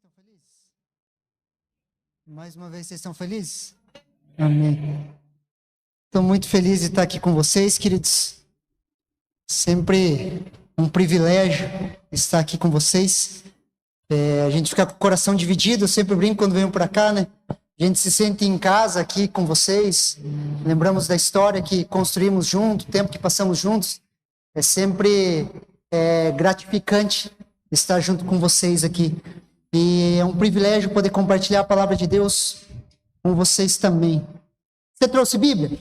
estão felizes? Mais uma vez, vocês estão felizes? Amém. Estou muito feliz de estar aqui com vocês, queridos. Sempre um privilégio estar aqui com vocês. A gente fica com o coração dividido, eu sempre brinco quando venho para cá, né? A gente se sente em casa aqui com vocês. Lembramos da história que construímos juntos, o tempo que passamos juntos. É sempre gratificante estar junto com vocês aqui. E é um privilégio poder compartilhar a palavra de Deus com vocês também. Você trouxe Bíblia?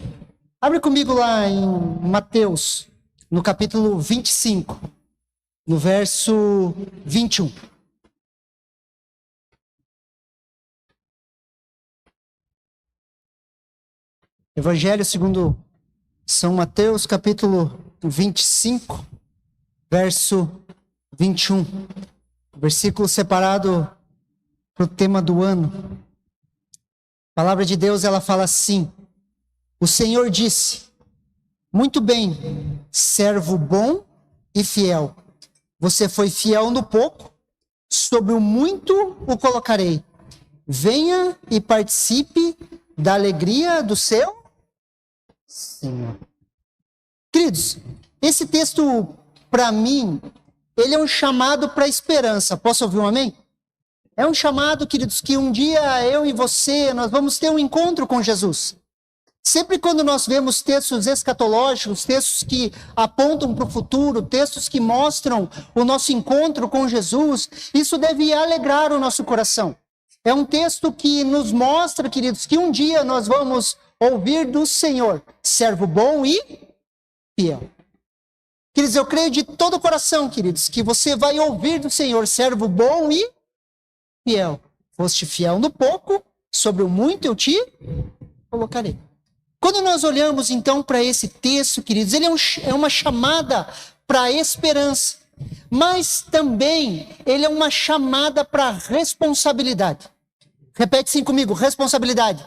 Abre comigo lá em Mateus, no capítulo 25, no verso 21. Evangelho segundo São Mateus, capítulo 25, verso 21. Versículo separado para o tema do ano. A palavra de Deus, ela fala assim: o Senhor disse: muito bem, servo bom e fiel. Você foi fiel no pouco, sobre o muito o colocarei. Venha e participe da alegria do seu Senhor. Queridos, esse texto, para mim, ele é um chamado para a esperança. Posso ouvir um amém? É um chamado, queridos, que um dia eu e você, nós vamos ter um encontro com Jesus. Sempre quando nós vemos textos escatológicos, textos que apontam para o futuro, textos que mostram o nosso encontro com Jesus, isso deve alegrar o nosso coração. É um texto que nos mostra, queridos, que um dia nós vamos ouvir do Senhor, servo bom e fiel. Queridos, eu creio de todo o coração, queridos, que você vai ouvir do Senhor, servo bom e fiel. Foste fiel no pouco, sobre o muito eu te colocarei. Quando nós olhamos então para esse texto, queridos, ele é uma chamada para a esperança, mas também ele é uma chamada para a responsabilidade. Repete assim comigo: responsabilidade.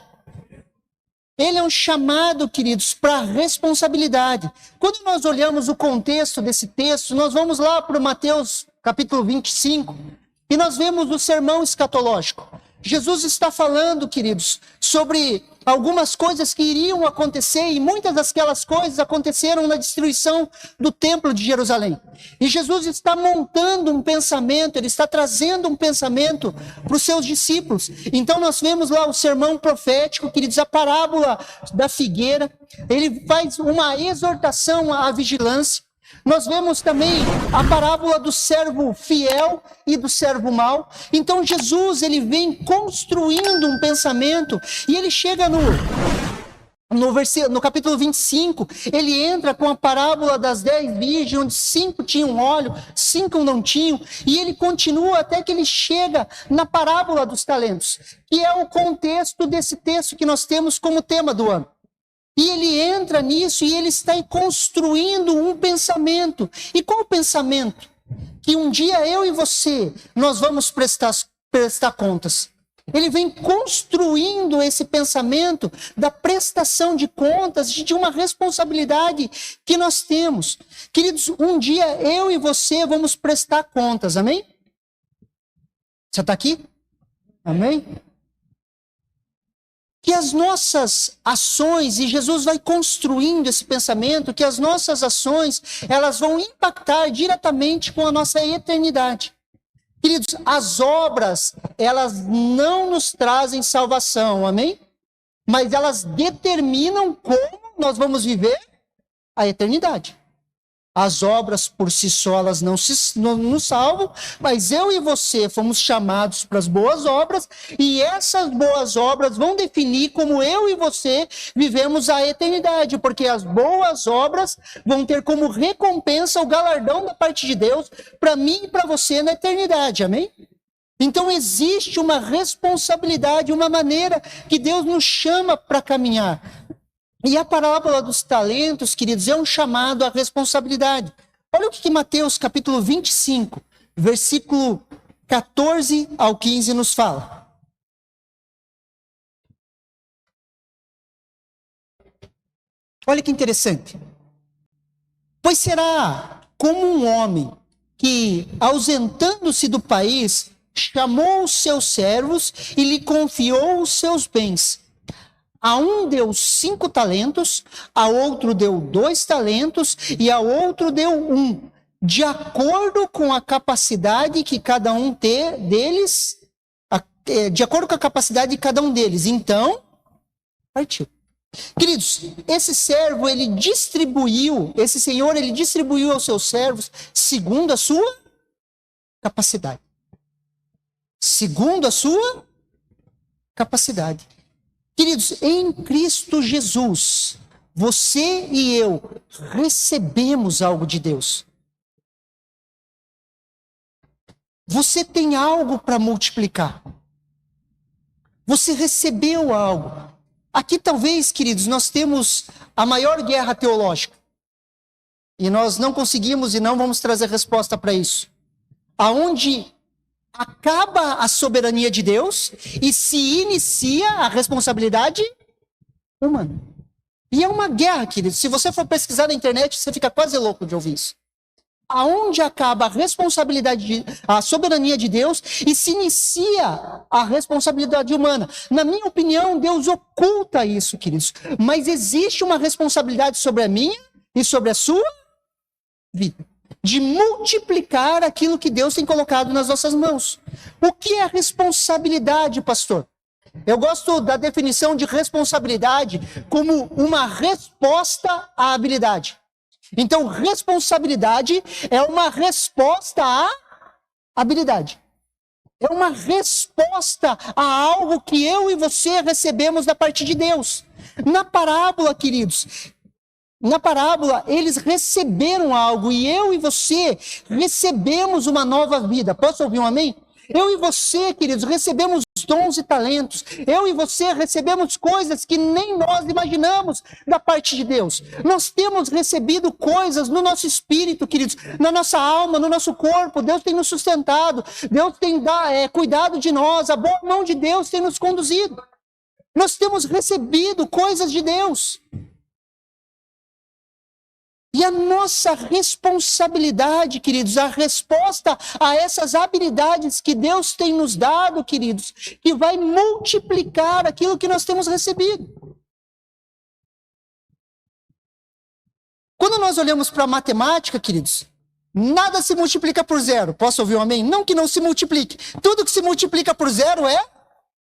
Ele é um chamado, queridos, para a responsabilidade. Quando nós olhamos o contexto desse texto, nós vamos lá para o Mateus capítulo 25 e nós vemos o sermão escatológico. Jesus está falando, queridos, sobre algumas coisas que iriam acontecer, e muitas daquelas coisas aconteceram na destruição do templo de Jerusalém. E Jesus está montando um pensamento, ele está trazendo um pensamento para os seus discípulos. Então nós vemos lá o sermão profético, queridos, a parábola da figueira. Ele faz uma exortação à vigilância. Nós vemos também a parábola do servo fiel e do servo mau. Então Jesus, ele vem construindo um pensamento e ele chega no capítulo 25, ele entra com a parábola das 10 virgens, onde 5 tinham óleo, 5 não tinham, e ele continua até que ele chega na parábola dos talentos, que é o contexto desse texto que nós temos como tema do ano. E ele entra nisso e ele está construindo um pensamento. E qual o pensamento? Que um dia eu e você, nós vamos prestar contas. Ele vem construindo esse pensamento da prestação de contas, de uma responsabilidade que nós temos. Queridos, um dia eu e você vamos prestar contas, amém? Você está aqui? Amém? Que as nossas ações, e Jesus vai construindo esse pensamento, que as nossas ações, elas vão impactar diretamente com a nossa eternidade. Queridos, as obras, elas não nos trazem salvação, amém? Mas elas determinam como nós vamos viver a eternidade. As obras por si só, elas não nos salvam, mas eu e você fomos chamados para as boas obras, e essas boas obras vão definir como eu e você vivemos a eternidade, porque as boas obras vão ter como recompensa o galardão da parte de Deus para mim e para você na eternidade, amém? Então existe uma responsabilidade, uma maneira que Deus nos chama para caminhar. E a parábola dos talentos, queridos, é um chamado à responsabilidade. Olha o que Mateus capítulo 25, versículo 14 ao 15 nos fala. Olha que interessante. Pois será como um homem que, ausentando-se do país, chamou os seus servos e lhe confiou os seus bens. A um deu 5 talentos, a outro deu 2 talentos e a outro deu 1, de acordo com a capacidade que cada um deles, de acordo com a capacidade de cada um deles. Então, partiu. Queridos, esse servo, esse senhor, ele distribuiu aos seus servos segundo a sua capacidade. Segundo a sua capacidade. Queridos, em Cristo Jesus, você e eu recebemos algo de Deus. Você tem algo para multiplicar. Você recebeu algo. Aqui talvez, queridos, nós temos a maior guerra teológica. E nós não conseguimos e não vamos trazer resposta para isso. Aonde acaba a soberania de Deus e se inicia a responsabilidade humana. E é uma guerra, queridos. Se você for pesquisar na internet, você fica quase louco de ouvir isso. Aonde acaba a responsabilidade, a soberania de Deus e se inicia a responsabilidade humana. Na minha opinião, Deus oculta isso, queridos. Mas existe uma responsabilidade sobre a minha e sobre a sua vida. De multiplicar aquilo que Deus tem colocado nas nossas mãos. O que é responsabilidade, pastor? Eu gosto da definição de responsabilidade como uma resposta à habilidade. Então, responsabilidade é uma resposta à habilidade. É uma resposta a algo que eu e você recebemos da parte de Deus. Na parábola, queridos, eles receberam algo e eu e você recebemos uma nova vida. Posso ouvir um amém? Eu e você, queridos, recebemos dons e talentos. Eu e você recebemos coisas que nem nós imaginamos da parte de Deus. Nós temos recebido coisas no nosso espírito, queridos, na nossa alma, no nosso corpo. Deus tem nos sustentado. Deus tem cuidado de nós. A boa mão de Deus tem nos conduzido. Nós temos recebido coisas de Deus. E a nossa responsabilidade, queridos, a resposta a essas habilidades que Deus tem nos dado, queridos, que vai multiplicar aquilo que nós temos recebido. Quando nós olhamos para a matemática, queridos, nada se multiplica por zero. Posso ouvir um amém? Não que não se multiplique. Tudo que se multiplica por zero é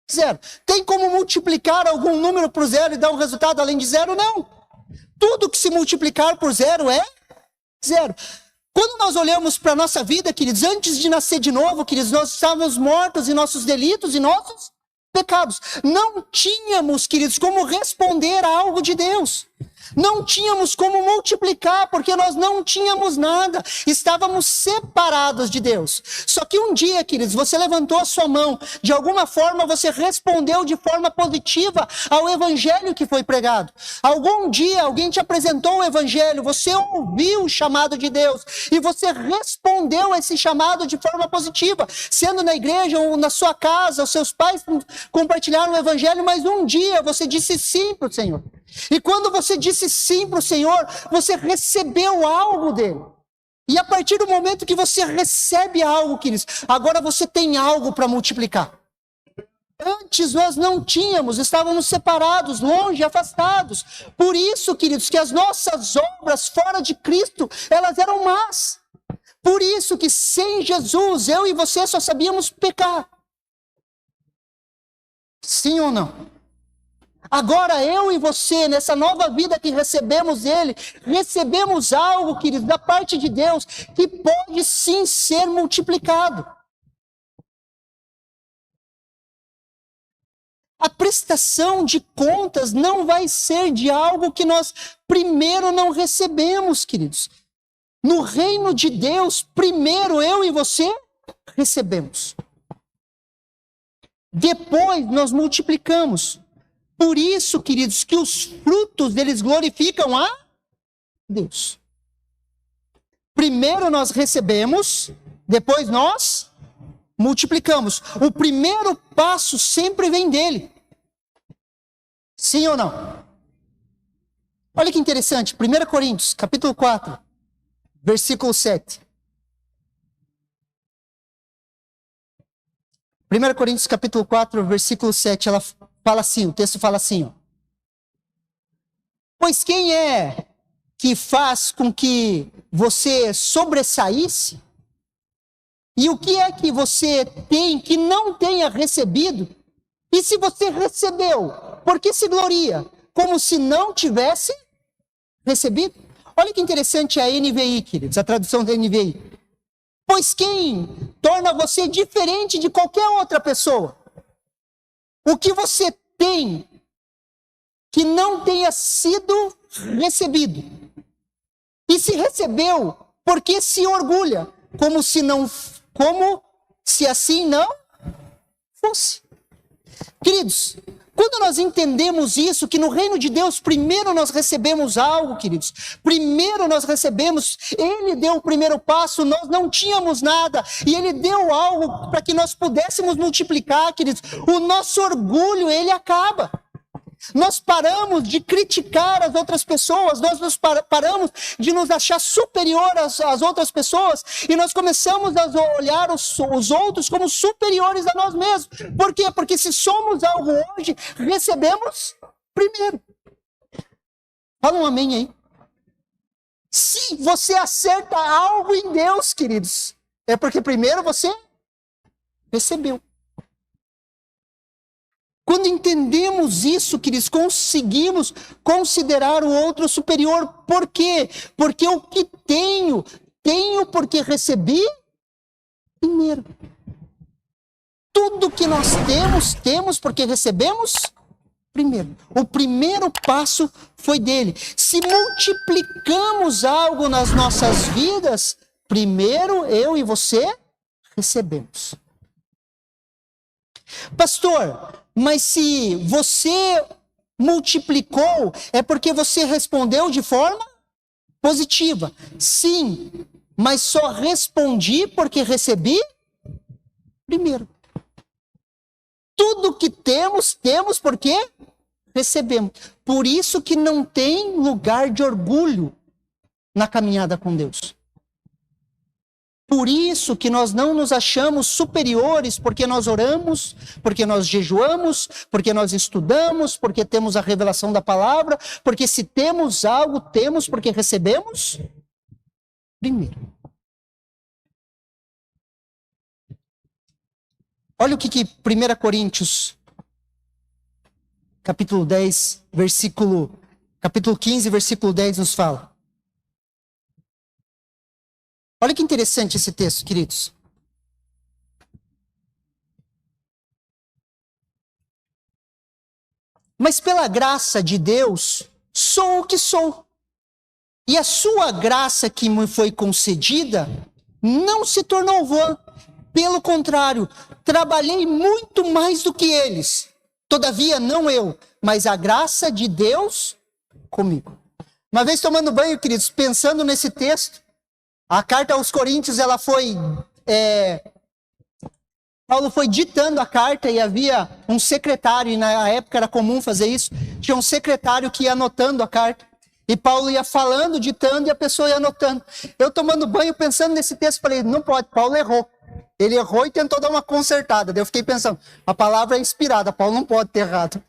zero. Tem como multiplicar algum número por zero e dar um resultado além de zero? Não. Tudo que se multiplicar por zero é zero. Quando nós olhamos para a nossa vida, queridos, antes de nascer de novo, queridos, nós estávamos mortos em nossos delitos e nossos pecados. Não tínhamos, queridos, como responder a algo de Deus. Não tínhamos como multiplicar, porque nós não tínhamos nada. Estávamos separados de Deus. Só que um dia, queridos, você levantou a sua mão. De alguma forma, você respondeu de forma positiva ao evangelho que foi pregado. Algum dia, alguém te apresentou o evangelho. Você ouviu o chamado de Deus. E você respondeu a esse chamado de forma positiva. Sendo na igreja ou na sua casa, os seus pais compartilharam o evangelho. Mas um dia, você disse sim para o Senhor. E quando você disse sim para o Senhor, você recebeu algo dele. E a partir do momento que você recebe algo, queridos, agora você tem algo para multiplicar. Antes nós não tínhamos, estávamos separados, longe, afastados. Por isso, queridos, que as nossas obras fora de Cristo, elas eram más. Por isso que sem Jesus, eu e você só sabíamos pecar. Sim ou não? Agora eu e você, nessa nova vida que recebemos dele, recebemos algo, querido, da parte de Deus, que pode sim ser multiplicado. A prestação de contas não vai ser de algo que nós primeiro não recebemos, queridos. No reino de Deus, primeiro eu e você recebemos. Depois nós multiplicamos. Por isso, queridos, que os frutos deles glorificam a Deus. Primeiro nós recebemos, depois nós multiplicamos. O primeiro passo sempre vem dele. Sim ou não? Olha que interessante, 1 Coríntios, capítulo 4, versículo 7. 1 Coríntios capítulo 4, versículo 7, ela fala assim, o texto fala assim, ó. Pois quem é que faz com que você sobressaísse? E o que é que você tem que não tenha recebido? E se você recebeu, por que se gloria? Como se não tivesse recebido? Olha que interessante a NVI, queridos, a tradução da NVI. Pois quem torna você diferente de qualquer outra pessoa? O que você tem que não tenha sido recebido? E se recebeu, por que se orgulha? Como se assim não fosse. Queridos, quando nós entendemos isso, que no reino de Deus, primeiro nós recebemos algo, queridos. Primeiro nós recebemos, Ele deu o primeiro passo, nós não tínhamos nada. E Ele deu algo para que nós pudéssemos multiplicar, queridos. O nosso orgulho, ele acaba. Nós paramos de criticar as outras pessoas, nós paramos de nos achar superior às outras pessoas e nós começamos a olhar os outros como superiores a nós mesmos. Por quê? Porque se somos algo hoje, recebemos primeiro. Fala um amém aí. Se você acerta algo em Deus, queridos, é porque primeiro você recebeu. Quando entendemos isso, queridos, conseguimos considerar o outro superior. Por quê? Porque o que tenho porque recebi primeiro. Tudo que nós temos porque recebemos primeiro. O primeiro passo foi dele. Se multiplicamos algo nas nossas vidas, primeiro eu e você recebemos. Pastor, mas se você multiplicou, é porque você respondeu de forma positiva. Sim, mas só respondi porque recebi primeiro. Tudo que temos porque recebemos. Por isso que não tem lugar de orgulho na caminhada com Deus. Por isso que nós não nos achamos superiores, porque nós oramos, porque nós jejuamos, porque nós estudamos, porque temos a revelação da palavra, porque se temos algo, temos porque recebemos primeiro. Olha o que 1 Coríntios, capítulo 15, versículo 10 nos fala. Olha que interessante esse texto, queridos. Mas pela graça de Deus, sou o que sou. E a sua graça que me foi concedida não se tornou vã. Pelo contrário, trabalhei muito mais do que eles. Todavia, não eu, mas a graça de Deus comigo. Uma vez tomando banho, queridos, pensando nesse texto, a carta aos Coríntios, ela foi... Paulo foi ditando a carta e havia um secretário, e na época era comum fazer isso, tinha um secretário que ia anotando a carta. E Paulo ia falando, ditando, e a pessoa ia anotando. Eu tomando banho, pensando nesse texto, falei, não pode, Paulo errou. Ele errou e tentou dar uma consertada. Daí eu fiquei pensando, a palavra é inspirada, Paulo não pode ter errado.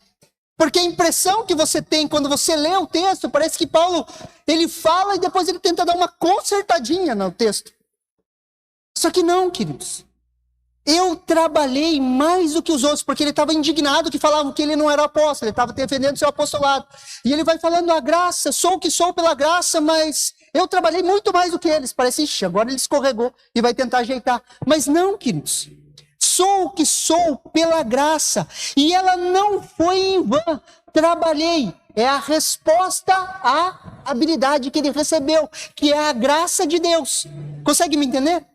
Porque a impressão que você tem quando você lê o texto, parece que Paulo, ele fala e depois ele tenta dar uma consertadinha no texto. Só que não, queridos. Eu trabalhei mais do que os outros, porque ele estava indignado que falavam que ele não era apóstolo, ele estava defendendo seu apostolado. E ele vai falando a graça, sou o que sou pela graça, mas eu trabalhei muito mais do que eles. Parece, ixi, agora ele escorregou e vai tentar ajeitar. Mas não, queridos. Sou o que sou pela graça, e ela não foi em vão. Trabalhei, é a resposta à habilidade que ele recebeu, que é a graça de Deus. Consegue me entender?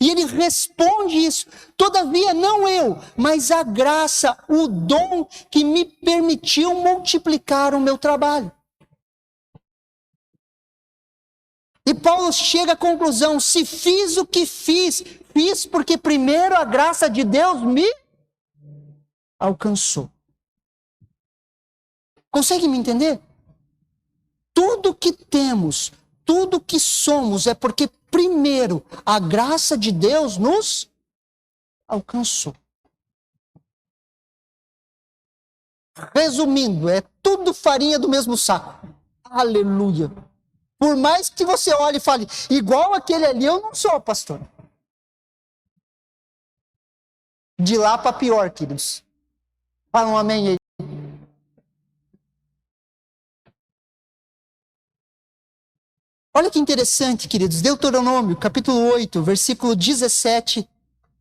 E ele responde isso. Todavia, não eu, mas a graça, o dom que me permitiu multiplicar o meu trabalho. E Paulo chega à conclusão, se fiz o que fiz porque primeiro a graça de Deus me alcançou. Consegue me entender? Tudo que temos, tudo que somos é porque primeiro a graça de Deus nos alcançou. Resumindo, é tudo farinha do mesmo saco. Aleluia. Por mais que você olhe e fale, igual aquele ali, eu não sou, pastor. De lá para pior, queridos. Fala um amém aí. Olha que interessante, queridos. Deuteronômio, capítulo 8, versículo 17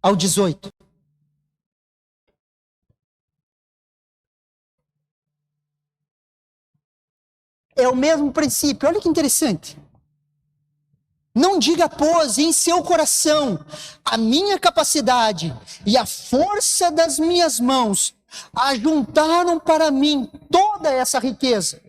ao 18. É o mesmo princípio. Olha que interessante. Não diga, pois, em seu coração, a minha capacidade e a força das minhas mãos ajuntaram para mim toda essa riqueza.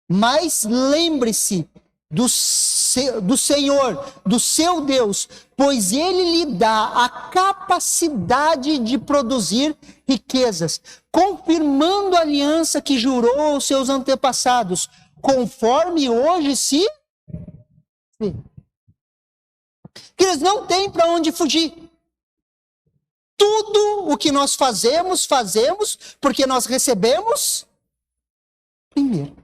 Mas lembre-se do Senhor, do seu Deus, pois Ele lhe dá a capacidade de produzir riquezas, confirmando a aliança que jurou aos seus antepassados, conforme hoje se vê. Eles não têm para onde fugir. Tudo o que nós fazemos porque nós recebemos primeiro.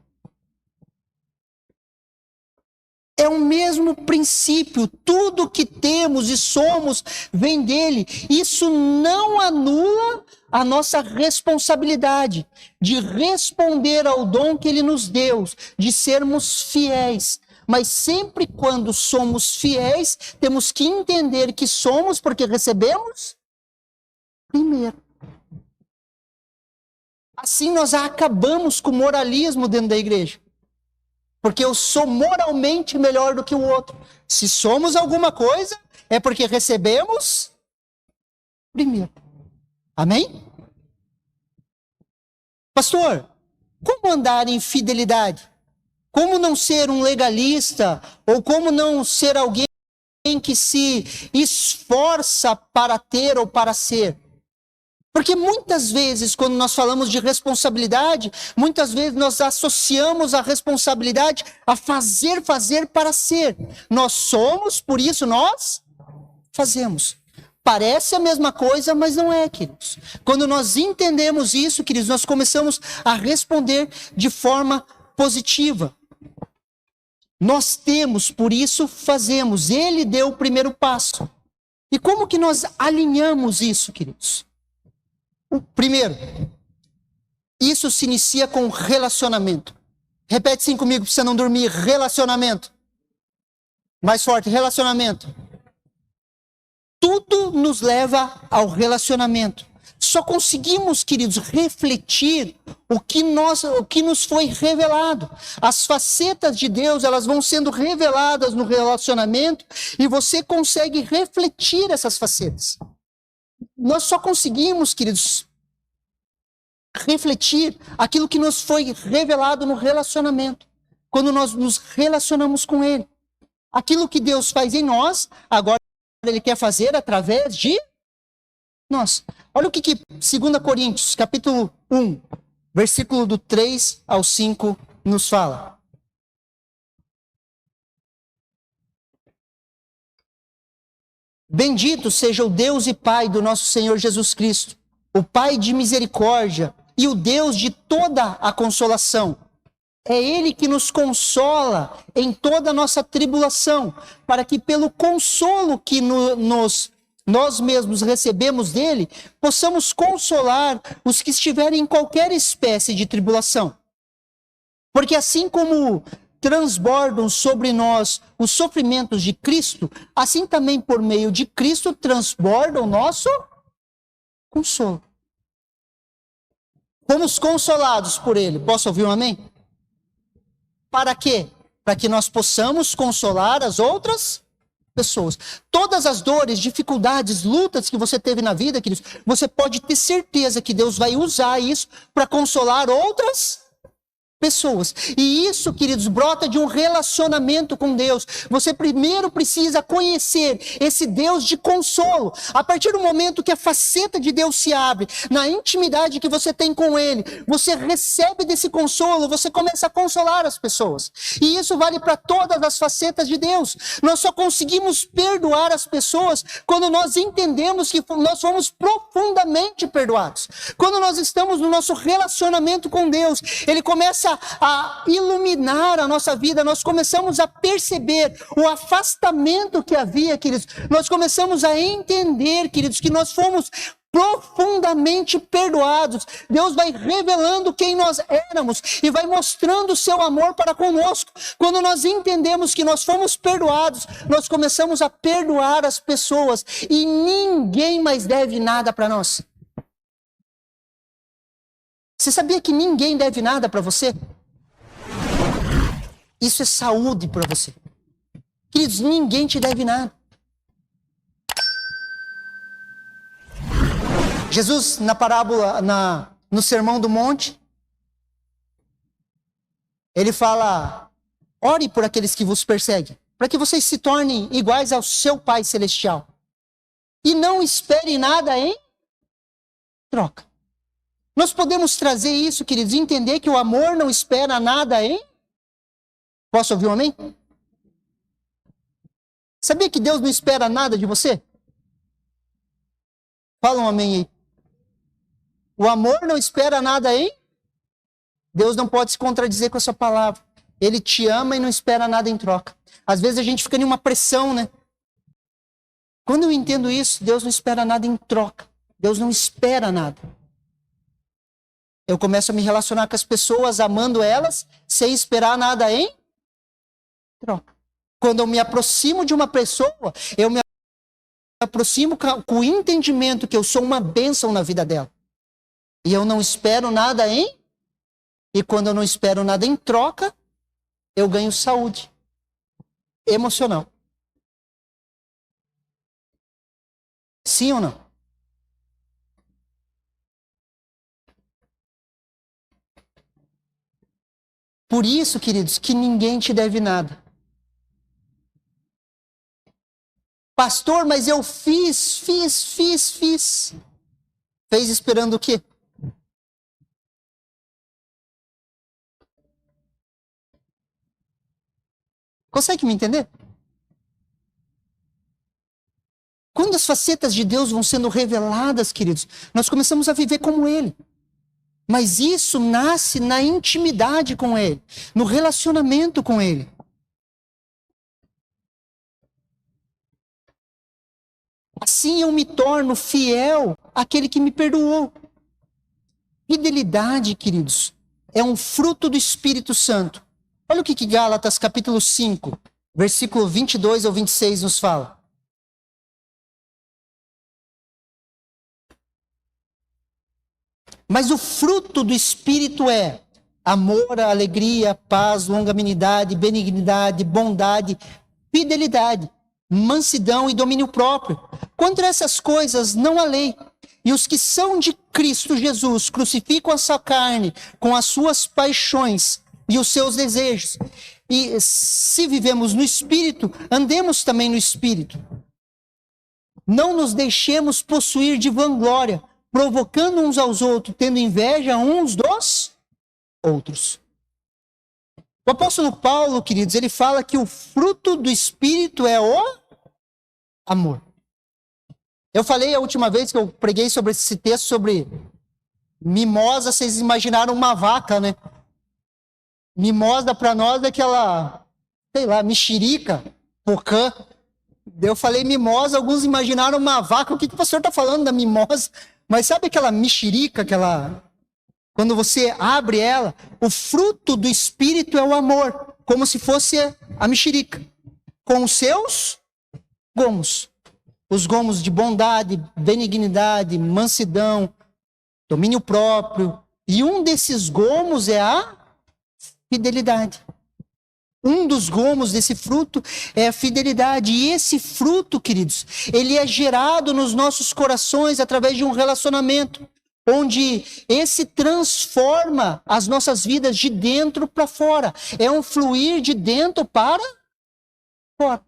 É o mesmo princípio, tudo que temos e somos vem dele. Isso não anula a nossa responsabilidade de responder ao dom que ele nos deu, de sermos fiéis. Mas sempre quando somos fiéis, temos que entender que somos porque recebemos primeiro. Assim nós acabamos com o moralismo dentro da igreja. Porque eu sou moralmente melhor do que o outro. Se somos alguma coisa, é porque recebemos primeiro. Amém? Pastor, como andar em fidelidade? Como não ser um legalista? Ou como não ser alguém que se esforça para ter ou para ser? Porque muitas vezes, quando nós falamos de responsabilidade, muitas vezes nós associamos a responsabilidade a fazer para ser. Nós somos, por isso nós fazemos. Parece a mesma coisa, mas não é, queridos. Quando nós entendemos isso, queridos, nós começamos a responder de forma positiva. Nós temos, por isso fazemos. Ele deu o primeiro passo. E como que nós alinhamos isso, queridos? Primeiro, isso se inicia com relacionamento. Repete assim comigo para você não dormir. Relacionamento. Mais forte, relacionamento. Tudo nos leva ao relacionamento. Só conseguimos, queridos, refletir o que nos foi revelado. As facetas de Deus, elas vão sendo reveladas no relacionamento e você consegue refletir essas facetas. Nós só conseguimos, queridos, refletir aquilo que nos foi revelado no relacionamento, quando nós nos relacionamos com Ele. Aquilo que Deus faz em nós, agora Ele quer fazer através de nós. Olha o que 2 Coríntios, capítulo 1, versículo do 3 ao 5, nos fala. Bendito seja o Deus e Pai do nosso Senhor Jesus Cristo, o Pai de misericórdia e o Deus de toda a consolação. É Ele que nos consola em toda a nossa tribulação, para que pelo consolo que nós mesmos recebemos dele, possamos consolar os que estiverem em qualquer espécie de tribulação. Porque assim como transbordam sobre nós os sofrimentos de Cristo, assim também por meio de Cristo transborda o nosso consolo. Fomos consolados por Ele. Posso ouvir um amém? Para quê? Para que nós possamos consolar as outras pessoas. Todas as dores, dificuldades, lutas que você teve na vida, queridos, você pode ter certeza que Deus vai usar isso para consolar outras pessoas. E isso, queridos, brota de um relacionamento com Deus. Você primeiro precisa conhecer esse Deus de consolo. A partir do momento que a faceta de Deus se abre, na intimidade que você tem com Ele, você recebe desse consolo, você começa a consolar as pessoas. E isso vale para todas as facetas de Deus. Nós só conseguimos perdoar as pessoas quando nós entendemos que nós fomos profundamente perdoados. Quando nós estamos no nosso relacionamento com Deus, Ele começa a iluminar a nossa vida, nós começamos a perceber o afastamento que havia, queridos. Nós começamos a entender, queridos, que nós fomos profundamente perdoados. Deus vai revelando quem nós éramos e vai mostrando o seu amor para conosco. Quando nós entendemos que nós fomos perdoados, nós começamos a perdoar as pessoas e ninguém mais deve nada para nós. Você sabia que ninguém deve nada para você? Isso é saúde para você. Queridos, ninguém te deve nada. Jesus, na parábola, no Sermão do Monte, ele fala: ore por aqueles que vos perseguem, para que vocês se tornem iguais ao seu Pai Celestial. E não esperem nada em troca. Nós podemos trazer isso, queridos, e entender que o amor não espera nada em... Posso ouvir um amém? Sabia que Deus não espera nada de você? Fala um amém aí. O amor não espera nada em... Deus não pode se contradizer com a sua palavra. Ele te ama e não espera nada em troca. Às vezes a gente fica em uma pressão, né? Quando eu entendo isso, Deus não espera nada em troca. Deus não espera nada. Eu começo a me relacionar com as pessoas, amando elas, sem esperar nada em troca. Quando eu me aproximo de uma pessoa, eu me aproximo com o entendimento que eu sou uma bênção na vida dela. E eu não espero nada em... E quando eu não espero nada em troca, eu ganho saúde emocional. Sim ou não? Por isso, queridos, que ninguém te deve nada. Pastor, mas eu fiz. Fez esperando o quê? Consegue me entender? Quando as facetas de Deus vão sendo reveladas, queridos, nós começamos a viver como Ele. Mas isso nasce na intimidade com Ele, no relacionamento com Ele. Assim eu me torno fiel àquele que me perdoou. Fidelidade, queridos, é um fruto do Espírito Santo. Olha o que Gálatas capítulo 5, versículo 22 ao 26 nos fala. Mas o fruto do Espírito é amor, alegria, paz, longanimidade, benignidade, bondade, fidelidade, mansidão e domínio próprio. Contra essas coisas não há lei. E os que são de Cristo Jesus crucificam a sua carne com as suas paixões e os seus desejos. E se vivemos no Espírito, andemos também no Espírito. Não nos deixemos possuir de vanglória, provocando uns aos outros, tendo inveja uns dos outros. O apóstolo Paulo, queridos, ele fala que o fruto do Espírito é o amor. Eu falei a última vez que eu preguei sobre esse texto, sobre mimosa, vocês imaginaram uma vaca, né? Mimosa para nós é aquela, sei lá, mexerica, pocã. Eu falei mimosa, alguns imaginaram uma vaca. O que o pastor está falando da mimosa? Mas sabe aquela mexerica, quando você abre ela, o fruto do Espírito é o amor, como se fosse a mexerica, com os seus gomos. Os gomos de bondade, benignidade, mansidão, domínio próprio. E um desses gomos é a fidelidade. Um dos gomos desse fruto é a fidelidade. E esse fruto, queridos, ele é gerado nos nossos corações através de um relacionamento. onde esse transforma as nossas vidas de dentro para fora. É um fluir de dentro para fora.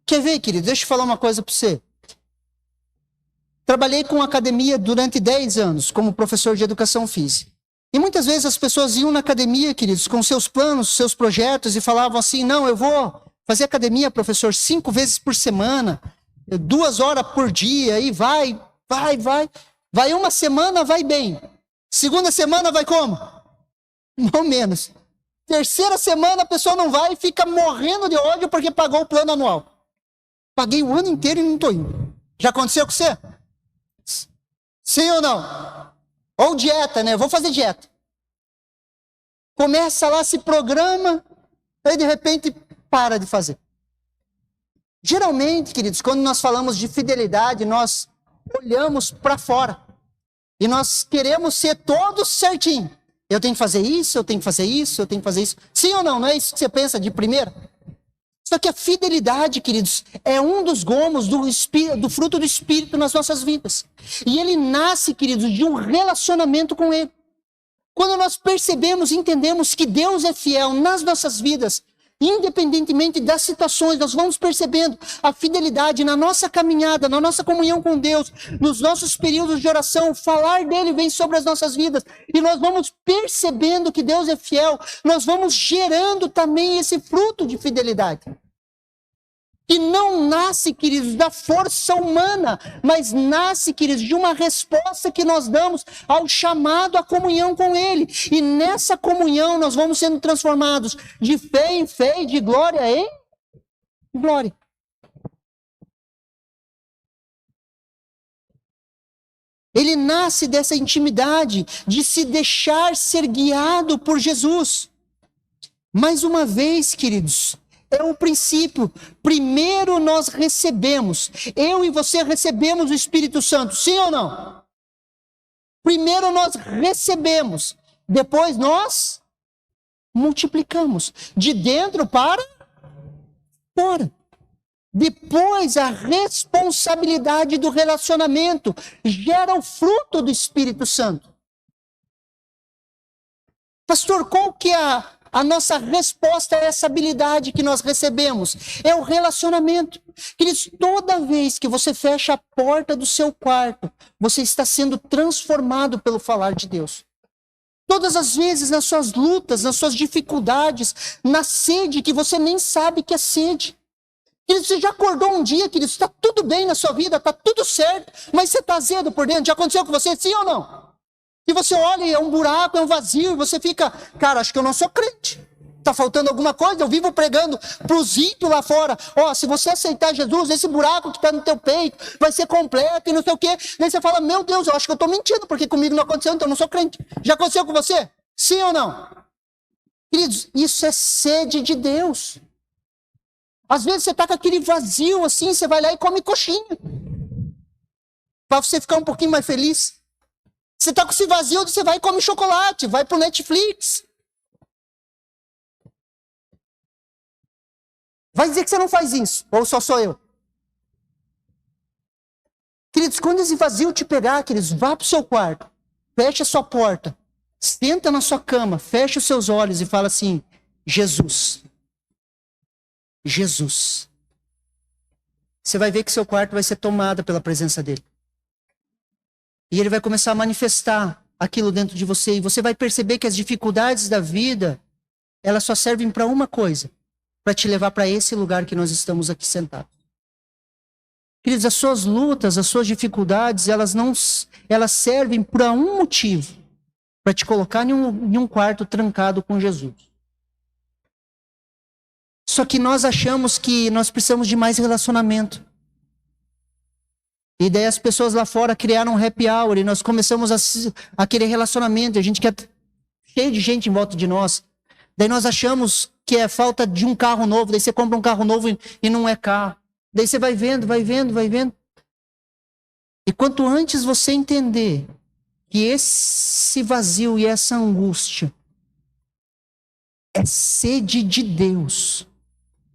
Quer ver, querido? Deixa eu falar uma coisa para você. Trabalhei com academia durante 10 anos, como professor de educação física. E muitas vezes as pessoas iam na academia, queridos, com seus planos, seus projetos, e falavam assim, não, eu vou fazer academia, professor, 5 vezes por semana, 2 horas por dia, e vai. Vai uma semana, vai bem. Segunda semana, vai como? Não menos. Terceira semana, a pessoa não vai e fica morrendo de ódio porque pagou o plano anual. Paguei o ano inteiro e não estou indo. Já aconteceu com você? Sim ou não? Ou dieta, né? Eu vou fazer dieta. Começa lá, se programa, aí de repente para de fazer. Geralmente, queridos, quando nós falamos de fidelidade, nós olhamos para fora. E nós queremos ser todos certinho. Eu tenho que fazer isso, eu tenho que fazer isso, eu tenho que fazer isso. Sim ou não? Não é isso que você pensa de primeira? Só que a fidelidade, queridos, é um dos gomos do fruto do Espírito nas nossas vidas. E ele nasce, queridos, de um relacionamento com ele. Quando nós percebemos e entendemos que Deus é fiel nas nossas vidas, independentemente das situações, nós vamos percebendo a fidelidade na nossa caminhada, na nossa comunhão com Deus, nos nossos períodos de oração, o falar dele vem sobre as nossas vidas, e nós vamos percebendo que Deus é fiel, nós vamos gerando também esse fruto de fidelidade. Que não nasce, queridos, da força humana, mas nasce, queridos, de uma resposta que nós damos ao chamado à comunhão com Ele. E nessa comunhão nós vamos sendo transformados de fé em fé e de glória em glória. Ele nasce dessa intimidade, de se deixar ser guiado por Jesus. Mais uma vez, queridos, é o princípio. Primeiro nós recebemos. Eu e você recebemos o Espírito Santo. Sim ou não? Primeiro nós recebemos. Depois nós multiplicamos. De dentro para fora. Depois a responsabilidade do relacionamento gera o fruto do Espírito Santo. Pastor, qual que é a nossa resposta a essa habilidade que nós recebemos? É o relacionamento. Queridos, toda vez que você fecha a porta do seu quarto, você está sendo transformado pelo falar de Deus. Todas as vezes, nas suas lutas, nas suas dificuldades, na sede que você nem sabe que é sede. Queridos, você já acordou um dia, queridos, está tudo bem na sua vida, está tudo certo, mas você está azedo por dentro. Já aconteceu com você, sim ou não? E você olha e é um buraco, é um vazio, e você fica, cara, acho que eu não sou crente. Está faltando alguma coisa? Eu vivo pregando para os ímpios lá fora. Ó, se você aceitar Jesus, esse buraco que está no teu peito vai ser completo e não sei o quê. Daí você fala, meu Deus, eu acho que eu estou mentindo, porque comigo não aconteceu, então eu não sou crente. Já aconteceu com você? Sim ou não? Queridos, isso é sede de Deus. Às vezes você está com aquele vazio assim, você vai lá e come coxinha. Para você ficar um pouquinho mais feliz. Você está com esse vazio, você vai e come chocolate, vai pro Netflix. Vai dizer que você não faz isso, ou só sou eu? Queridos, quando esse vazio te pegar, queridos, vá pro seu quarto, feche a sua porta, senta na sua cama, feche os seus olhos e fala assim, Jesus. Jesus. Você vai ver que seu quarto vai ser tomado pela presença dele. E ele vai começar a manifestar aquilo dentro de você. E você vai perceber que as dificuldades da vida, elas só servem para uma coisa. Para te levar para esse lugar que nós estamos aqui sentados. Queridos, as suas lutas, as suas dificuldades, elas servem para um motivo. Para te colocar em um quarto trancado com Jesus. Só que nós achamos que nós precisamos de mais relacionamento. E daí as pessoas lá fora criaram um happy hour e nós começamos a querer relacionamento. A gente quer cheio de gente em volta de nós. Daí nós achamos que é falta de um carro novo. Daí você compra um carro novo e não é carro. Daí você vai vendo. E quanto antes você entender que esse vazio e essa angústia é sede de Deus.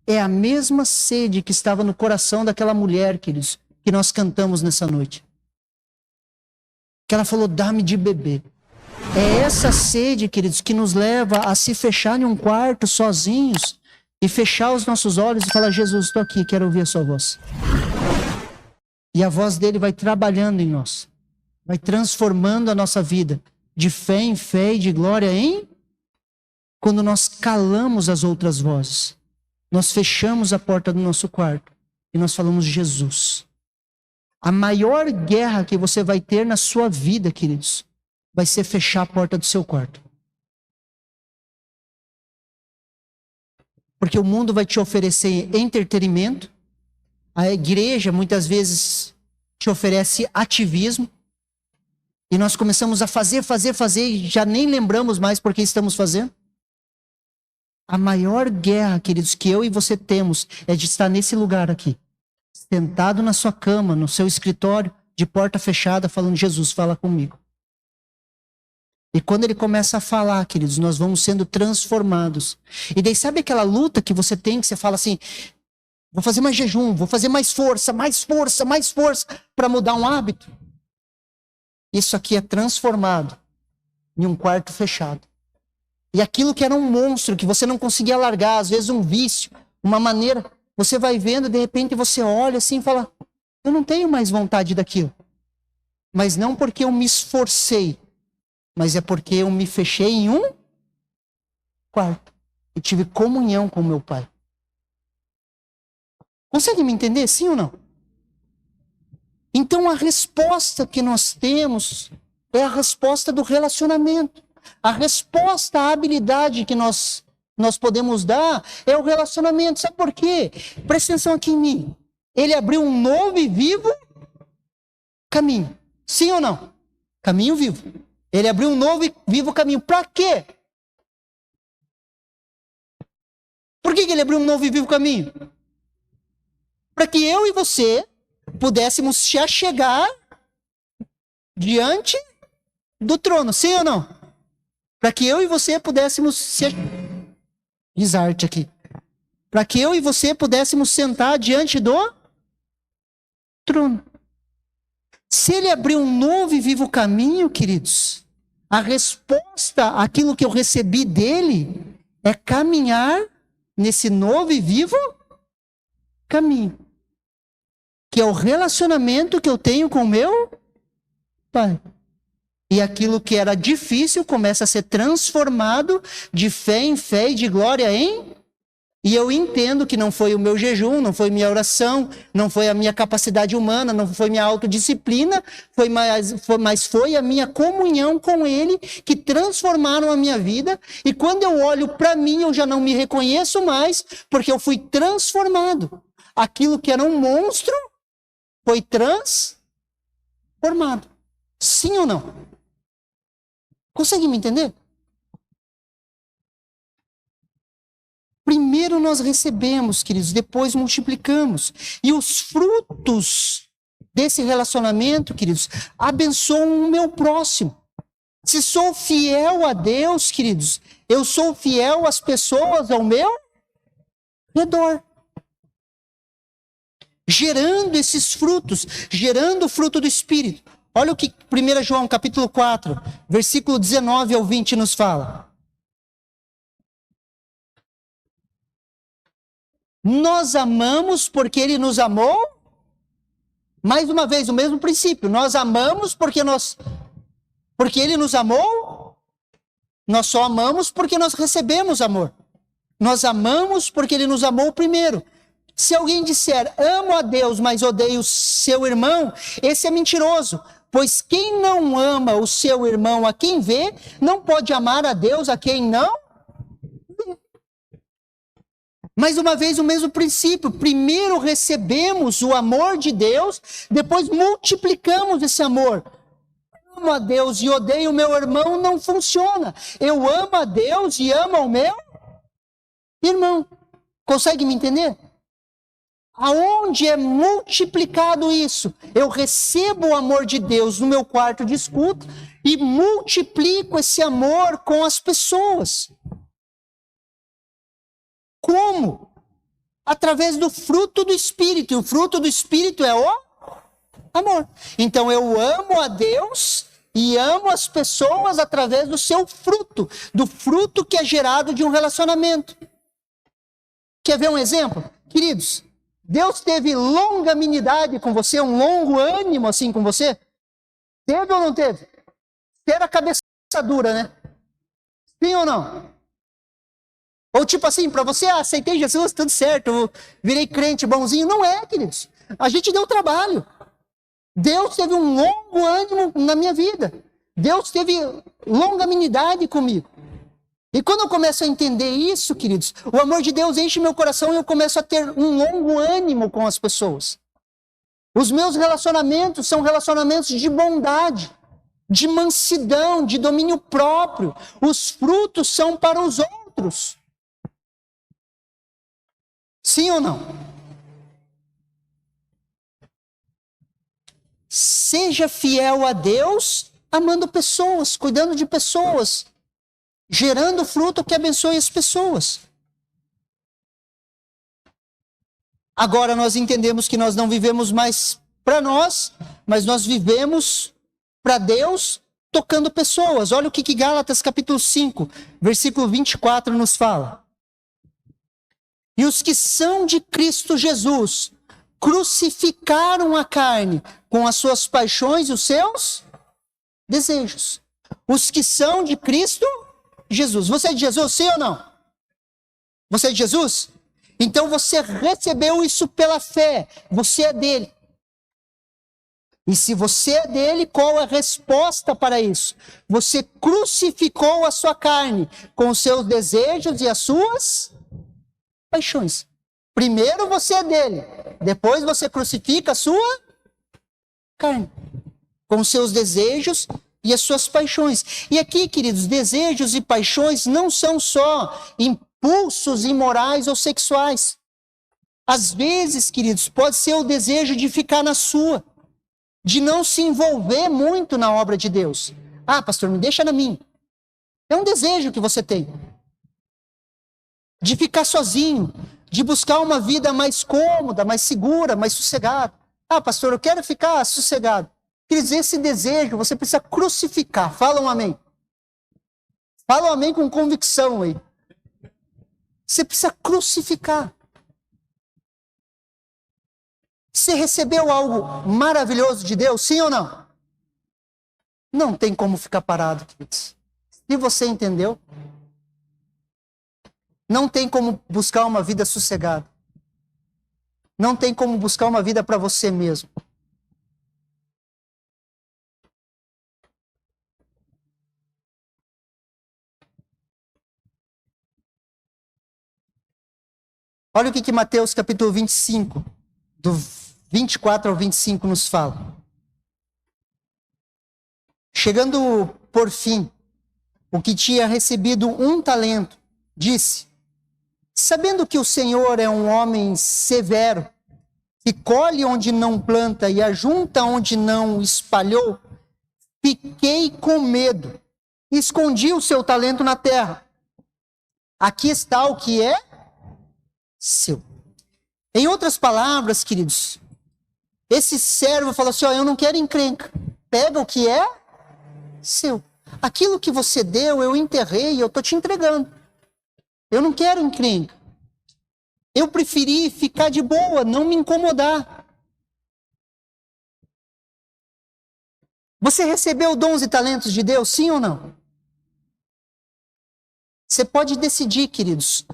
É a mesma sede que estava no coração daquela mulher, queridos, que nós cantamos nessa noite. que ela falou, dá-me de beber. É essa sede, queridos, que nos leva a se fechar em um quarto sozinhos e fechar os nossos olhos e falar, Jesus, estou aqui, quero ouvir a sua voz. E a voz dele vai trabalhando em nós, vai transformando a nossa vida de fé em fé e de glória em... Quando nós calamos as outras vozes, nós fechamos a porta do nosso quarto e nós falamos, Jesus. A maior guerra que você vai ter na sua vida, queridos, vai ser fechar a porta do seu quarto. Porque o mundo vai te oferecer entretenimento, a igreja muitas vezes te oferece ativismo, e nós começamos a fazer, e já nem lembramos mais por que estamos fazendo. A maior guerra, queridos, que eu e você temos é de estar nesse lugar aqui, sentado na sua cama, no seu escritório, de porta fechada, falando, Jesus, fala comigo. E quando ele começa a falar, queridos, nós vamos sendo transformados. E daí sabe aquela luta que você tem, que você fala assim, vou fazer mais jejum, vou fazer mais força, para mudar um hábito? Isso aqui é transformado em um quarto fechado. E aquilo que era um monstro, que você não conseguia largar, às vezes um vício, uma maneira, você vai vendo, de repente você olha assim e fala, eu não tenho mais vontade daquilo. Mas não porque eu me esforcei, mas é porque eu me fechei em um quarto. E tive comunhão com meu Pai. Consegue me entender, sim ou não? Então a resposta que nós temos é a resposta do relacionamento. A resposta à habilidade que nós podemos dar é o relacionamento. Sabe por quê? Presta atenção aqui em mim. Ele abriu um novo e vivo caminho. Sim ou não? Caminho vivo. Ele abriu um novo e vivo caminho. Para quê? Por que ele abriu um novo e vivo caminho? Para que eu e você pudéssemos se achegar diante do trono. Sim ou não? Para que eu e você pudéssemos se... Desarte aqui. Para que eu e você pudéssemos sentar diante do trono. Se ele abrir um novo e vivo caminho, queridos, a resposta àquilo que eu recebi dele é caminhar nesse novo e vivo caminho. Que é o relacionamento que eu tenho com o meu Pai. E aquilo que era difícil começa a ser transformado de fé em fé e de glória em... E eu entendo que não foi o meu jejum, não foi minha oração, não foi a minha capacidade humana, não foi minha autodisciplina, mas foi a minha comunhão com Ele que transformaram a minha vida. E quando eu olho para mim, eu já não me reconheço mais, porque eu fui transformado. Aquilo que era um monstro foi transformado. Sim ou não? Consegue me entender? Primeiro nós recebemos, queridos, depois multiplicamos. E os frutos desse relacionamento, queridos, abençoam o meu próximo. Se sou fiel a Deus, queridos, eu sou fiel às pessoas ao meu redor. Gerando esses frutos, gerando o fruto do Espírito. Olha o que 1 João capítulo 4, versículo 19 ao 20 nos fala. Nós amamos porque Ele nos amou. Mais uma vez, o mesmo princípio. Nós amamos porque Ele nos amou. Nós só amamos porque nós recebemos amor. Nós amamos porque Ele nos amou primeiro. Se alguém disser, amo a Deus, mas odeio o seu irmão, esse é mentiroso. Pois quem não ama o seu irmão a quem vê, não pode amar a Deus a quem não vê. Mais uma vez, o mesmo princípio. Primeiro recebemos o amor de Deus, depois multiplicamos esse amor. Amo a Deus e odeio o meu irmão, não funciona. Eu amo a Deus e amo o meu irmão. Consegue me entender? Aonde é multiplicado isso? Eu recebo o amor de Deus no meu quarto de escuta e multiplico esse amor com as pessoas. Como? Através do fruto do Espírito. E o fruto do Espírito é o amor. Então eu amo a Deus e amo as pessoas através do seu fruto, do fruto que é gerado de um relacionamento. Quer ver um exemplo? Queridos, Deus teve longanimidade com você, um longo ânimo assim com você? Teve ou não teve? Ter a cabeça dura, né? Sim ou não? Ou tipo assim, para você, aceitei Jesus, tudo certo, eu virei crente bonzinho. Não é, queridos. A gente deu trabalho. Deus teve um longo ânimo na minha vida. Deus teve longanimidade comigo. E quando eu começo a entender isso, queridos, o amor de Deus enche meu coração e eu começo a ter um longo ânimo com as pessoas. Os meus relacionamentos são relacionamentos de bondade, de mansidão, de domínio próprio. Os frutos são para os outros. Sim ou não? Seja fiel a Deus, amando pessoas, cuidando de pessoas, gerando fruto que abençoe as pessoas. Agora nós entendemos que nós não vivemos mais para nós, mas nós vivemos para Deus, tocando pessoas. Olha o que Gálatas capítulo 5, versículo 24 nos fala. E os que são de Cristo Jesus crucificaram a carne com as suas paixões e os seus desejos. Os que são de Cristo Jesus. Você é de Jesus, sim ou não? Você é de Jesus? Então você recebeu isso pela fé. Você é dele. E se você é dele, qual é a resposta para isso? Você crucificou a sua carne com os seus desejos e as suas paixões. Primeiro você é dele, depois você crucifica a sua carne com os seus desejos e as suas paixões. E aqui, queridos, desejos e paixões não são só impulsos imorais ou sexuais. Às vezes, queridos, pode ser o desejo de ficar na sua, de não se envolver muito na obra de Deus. Ah, pastor, me deixa na minha. É um desejo que você tem. De ficar sozinho, de buscar uma vida mais cômoda, mais segura, mais sossegada. Ah, pastor, eu quero ficar sossegado. Queridos, esse desejo você precisa crucificar. Fala um amém. Fala um amém com convicção aí. Você precisa crucificar. Você recebeu algo maravilhoso de Deus, sim ou não? Não tem como ficar parado, queridos. Se você entendeu, não tem como buscar uma vida sossegada. Não tem como buscar uma vida para você mesmo. Olha o que Mateus capítulo 25, do 24 ao 25 nos fala. Chegando por fim, o que tinha recebido 1 talento, disse: sabendo que o Senhor é um homem severo, que colhe onde não planta e ajunta onde não espalhou, fiquei com medo, e escondi o seu talento na terra. Aqui está o que é seu. Em outras palavras, queridos, esse servo falou assim: eu não quero encrenca. Pega o que é seu. Aquilo que você deu, eu enterrei, eu estou te entregando. Eu não quero encrenca. Eu preferi ficar de boa, não me incomodar. Você recebeu dons e talentos de Deus, sim ou não? Você pode decidir, queridos,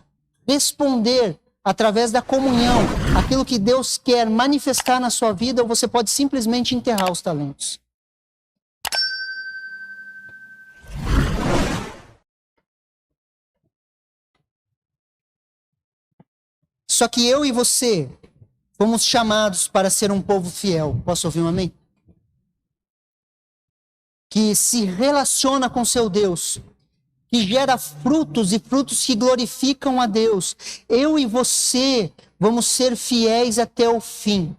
responder através da comunhão aquilo que Deus quer manifestar na sua vida, ou você pode simplesmente enterrar os talentos. Só que eu e você fomos chamados para ser um povo fiel. Posso ouvir um amém? Que se relaciona com seu Deus, que gera frutos e frutos que glorificam a Deus. Eu e você vamos ser fiéis até o fim.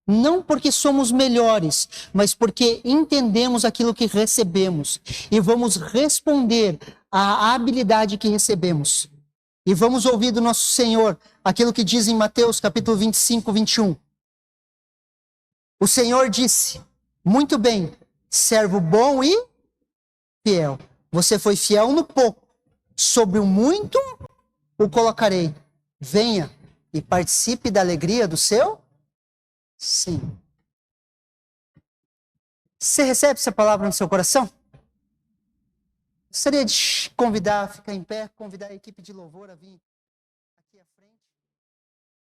Não porque somos melhores, mas porque entendemos aquilo que recebemos. E vamos responder à habilidade que recebemos. E vamos ouvir do nosso Senhor aquilo que diz em Mateus capítulo 25, 21. O Senhor disse: muito bem, servo bom e fiel. Você foi fiel no pouco. Sobre o muito o colocarei. Venha e participe da alegria do seu sim. Você recebe essa palavra no seu coração? Gostaria de convidar a ficar em pé, convidar a equipe de louvor a vir.